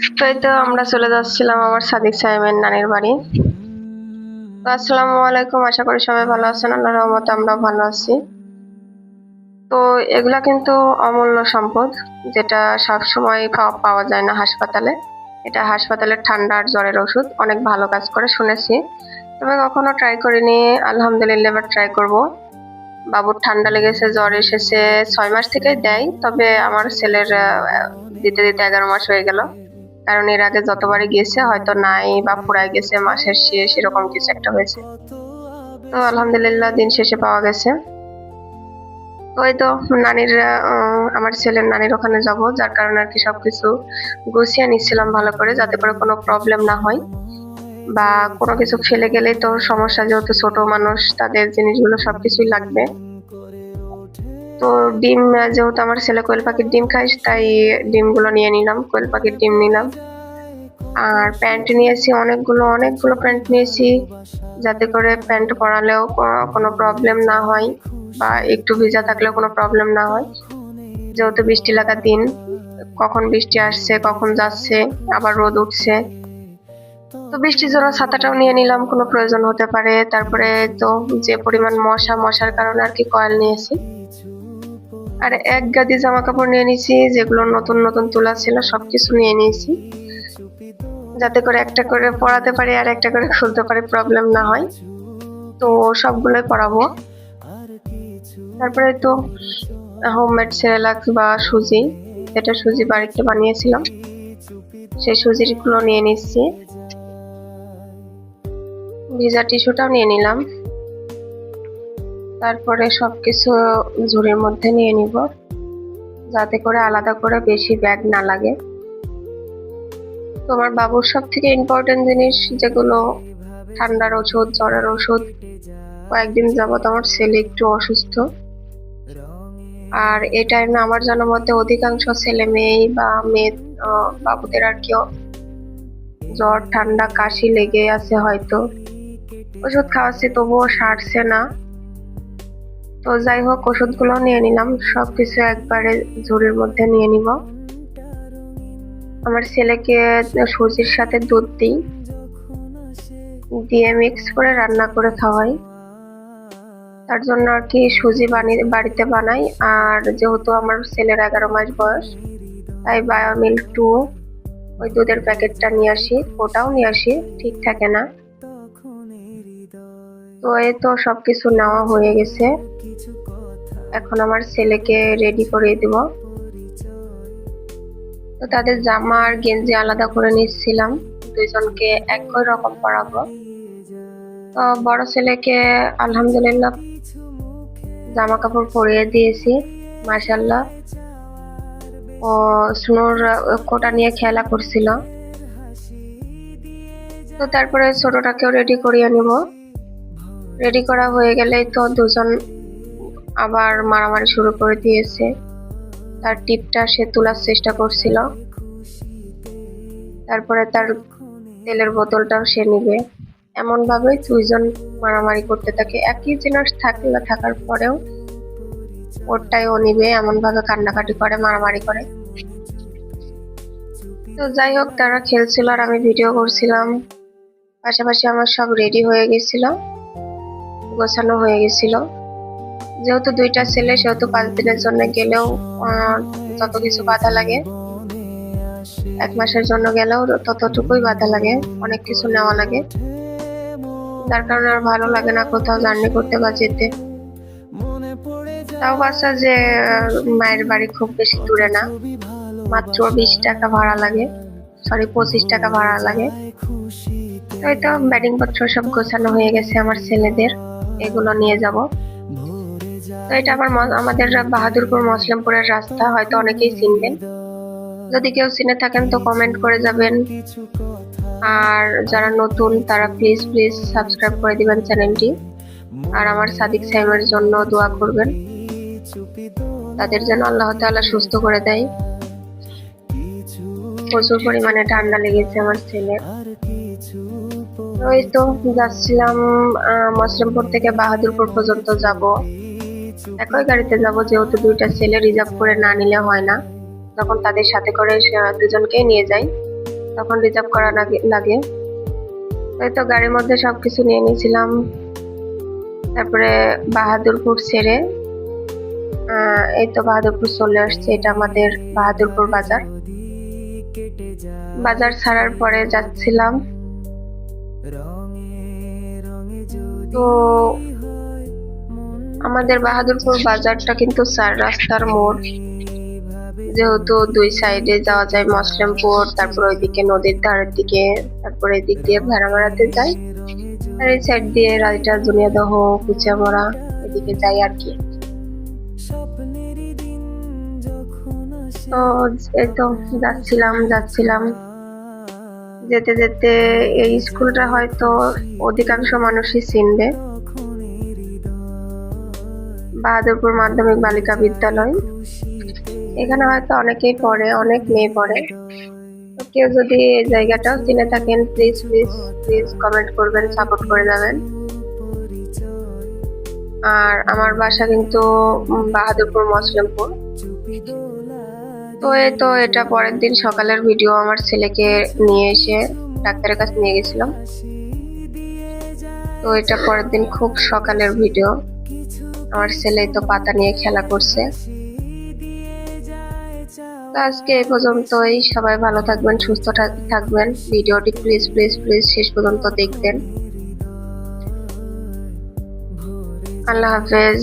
তো এই তো আমরা চলে যাচ্ছিলাম আমার সাদিক সাহেবের নানির বাড়ি। তো আসসালামু আলাইকুম, আশা করি সবাই ভালো আছেন। আল্লাহর রহমতে আমরা ভালো আছি। তো এগুলা কিন্তু অমূল্য সম্পদ, যেটা সব সময় পাওয়া যায় না হাসপাতালে। এটা হাসপাতালের ঠান্ডা আর জ্বরের ওষুধ, অনেক ভালো কাজ করে শুনেছি, তবে কখনো ট্রাই করিনি। আলহামদুলিল্লাহ এবার ট্রাই করব। বাবুর ঠান্ডা লেগেছে, জ্বর এসেছে, 6 মাস থেকেই দেয়, তবে আমার ছেলের দিতে দিতে 11 মাস হয়ে গেল। কারণ এর আগে যতবারই গিয়েছে হয়তো নাই বা ফুরায় গেছে, মাসের শেষ এরকম কিছু একটা হয়েছে। তো আলহামদুলিল্লাহ দিন শেষে পাওয়া গেছে। ওই তো নানির আমার ছেলের নানির ওখানে যাব, যার কারণে আর কি সবকিছু গুছিয়ে নিচ্ছিলাম ভালো করে, যাতে করে কোনো প্রবলেম না হয় বা কোনো কিছু ফেলে গেলেই তো সমস্যা, যেহেতু ছোট মানুষ তাদের জিনিসগুলো সবকিছুই লাগবে। তো ডিম, যেহেতু আমার ছেলে কোয়েল পাখির ডিম খায়, তাই ডিমগুলো নিয়ে নিলাম, কোয়েল পাখির ডিম নিলাম। আর প্যান্ট নিয়েছি অনেকগুলো অনেকগুলো প্যান্ট নিয়েছি, যাতে করে প্যান্ট পরালেও কোনো প্রবলেম না হয় বা একটু ভিজা থাকলেও কোনো প্রবলেম না হয়, যেহেতু বৃষ্টি লাগা দিন। কখন বৃষ্টি আসছে কখন যাচ্ছে, আবার রোদ উঠছে। তো বৃষ্টির জন্য ছাতাটাও নিয়ে নিলাম, কোনো প্রয়োজন হতে পারে। তারপরে তো যে পরিমাণ মশার কারণে আর কি কয়েল নিয়েছি। আর এক গাদি জামা কাপড় নিয়ে নিয়েছি, যেগুলো নতুন নতুন তোলা ছিল সবকিছু নিয়ে নিয়েছি, যাতে করে একটা করে পড়াতে পারি আর একটা করে খুলতে পারি, প্রবলেম না হয়। তো সবগুলোই পড়াবো। তারপরে তো হোমমেড সেরেলাক্স বা সুজি, যেটা সুজি বাড়িতে বানিয়েছিলাম, সেই সুজির গুলো নিয়ে নিচ্ছি। ভিজা টিস্যুটাও নিয়ে নিলাম। তারপরে সবকিছু ঝুড়ির মধ্যে নিয়ে নিব, যাতে করে আলাদা করে বেশি ব্যাগ না লাগে। তোমার বাবুর সব থেকে ইম্পর্টেন্ট জিনিস যেগুলো, ঠান্ডার ওষুধ, জ্বরের ওষুধ। কয়েকদিন যাবত আমার ছেলে একটু অসুস্থ, আর এই টাইমে আমার জানার মতে অধিকাংশ ছেলে মেয়ে বা মেয়ে বাবুদের আর কি জ্বর ঠান্ডা কাশি লেগে আছে হয়তো। ওষুধ খাওয়াচ্ছি তবুও সারছে না। তো যাই হোক, ওষুধগুলো নিয়ে নিলাম, সবকিছু একবারে ঝুড়ির মধ্যে নিয়ে নিব। আমার ছেলেকে সুজির সাথে দুধ দিই, দিয়ে মিক্স করে রান্না করে খাওয়াই। তার জন্য আর কি সুজি বাড়িতে বানাই। আর যেহেতু আমার ছেলের 11 মাস বয়স, তাই বায়োমিল্ক 2 ওই দুধের প্যাকেটটা নিয়ে আসি, ওটাও নিয়ে আসি, ঠিক থাকে না। তো এই তো সবকিছু নেওয়া হয়ে গেছে, এখন আমার ছেলেকে রেডি করে দিব। তো তাদের জামা আর গেঞ্জি আলাদা করে নিচ্ছিলাম, দুইজনকে একই রকম পরাবো। তো বড় ছেলেকে আলহামদুলিল্লাহ জামা কাপড় পরিয়ে দিয়েছি, মাশাআল্লাহ। ও স্নোর কোটা নিয়ে খেলা করছিল। তো তারপরে ছোটটাকেও রেডি করিয়ে নিব। রেডি করা হয়ে গেলেই তো দুজন আবার মারামারি শুরু করে দিয়েছে। তার টিপটা সে তোলার চেষ্টা করছিল, তারপরে তার তেলের বোতলটাও সে নিবে। এমন ভাবে দুইজন মারামারি করতে থাকে, একই জিনিস থাকার পরেও ওরটাই ও নিবে, এমন ভাবে কান্নাকাটি করে, মারামারি করে। তো যাই হোক, তারা খেলছিল আর আমি ভিডিও করছিলাম, পাশাপাশি আমার সব রেডি হয়ে গেছিল, গোছানো হয়ে গেছিল। যেহেতু দুইটা ছেলে, সেহেতু 5 দিনের জন্য গেলেও যত কিছু বাধা লাগে, 1 মাসের জন্য গেলেও ততটুকুই বাধা লাগে, অনেক কিছু নেওয়া লাগে, যার কারণে আর ভালো লাগে না কোথাও জার্নি করতে বা যেতে। তাও বাচ্চা যে মায়ের বাড়ি খুব বেশি দূরে না, মাত্র 20 টাকা ভাড়া লাগে, সরি 25 টাকা ভাড়া লাগে। তো এই তো ব্যাটিং পত্র সব গোছানো হয়ে গেছে আমার ছেলেদের, এগুলো নিয়ে যাব। তো এটা আবার আমাদের বাহাদুরপুর মসলিমপুরের রাস্তা, হয়তো অনেকেই চিনবেন। যদি কেউ চিনে থাকেন তো কমেন্ট করে যাবেন। আর যারা নতুন তারা প্লিজ প্লিজ সাবস্ক্রাইব করে দিবেন চ্যানেলটি। আর আমার সাদিক সাহেবের জন্য দোয়া করবেন, তাদের যেন আল্লাহ তাআলা সুস্থ করে দেয়। প্রচুর পরিমাণে ঠান্ডা লেগেছে আমার ছেলের। ওই তো যাচ্ছিলাম, মসলিমপুর থেকে বাহাদুরপুর পর্যন্ত যাব, একই গাড়িতে যাব, যেহেতু দুইটা ছেলে রিজার্ভ করে না নিলে হয় না, তখন তাদের সাথে করে দুজনকেই নিয়ে যাই। তখন রিজার্ভ করা লাগে। এই তো গাড়ির মধ্যে সবকিছু নিয়ে নিয়েছিলাম। তারপরে বাহাদুরপুর ছেড়ে এই তো বাহাদুরপুর চলে আসছে। এটা আমাদের বাহাদুরপুর বাজার। বাজার ছাড়ার পরে যাচ্ছিলাম। তো আমাদের বাহাদুরপুর বাজারটা কিন্তু 4 রাস্তার মোড়, যেহেতু 2 সাইডে যাওয়া যায়, মসলিমপুর, তারপর ওইদিকে নদীর ধারের দিকে, তারপর এদিক দিয়ে ভেড়ামারাতে যাই, আর এই সাইড দিয়ে রাজটা জুনিয়াদহ, কুচিয়ামরা এদিকে যাই আর কি। তো এই তো যাচ্ছিলাম যেতে যেতে এই স্কুলটা হয়তো অধিকাংশ মানুষই চিনবে, বাহাদুরপুর মাধ্যমিক বালিকা বিদ্যালয়। এখানে হয়তো অনেকেই পড়ে, অনেক মেয়ে পড়ে। তো কেউ যদি এই জায়গাটাও চিনে থাকেন, প্লিজ প্লিজ প্লিজ কমেন্ট করবেন, সাপোর্ট করে যাবেন। আর আমার বাসা কিন্তু বাহাদুরপুর মসলিমপুর। তো এই তো এটা পরের দিন সকালের ভিডিও। আমার ছেলেকে নিয়ে এসে ডাক্তারের কাছে নিয়ে গেছিলাম। তো এটা পরের দিন খুব সকালের ভিডিও। আমার ছেলে তো পাতা নিয়ে খেলা করছে। তো আজকে এই পর্যন্তই। সবাই ভালো থাকবেন, সুস্থ থাকবেন। ভিডিওটি প্লিজ প্লিজ প্লিজ শেষ পর্যন্ত দেখবেন। আল্লাহ হাফেজ।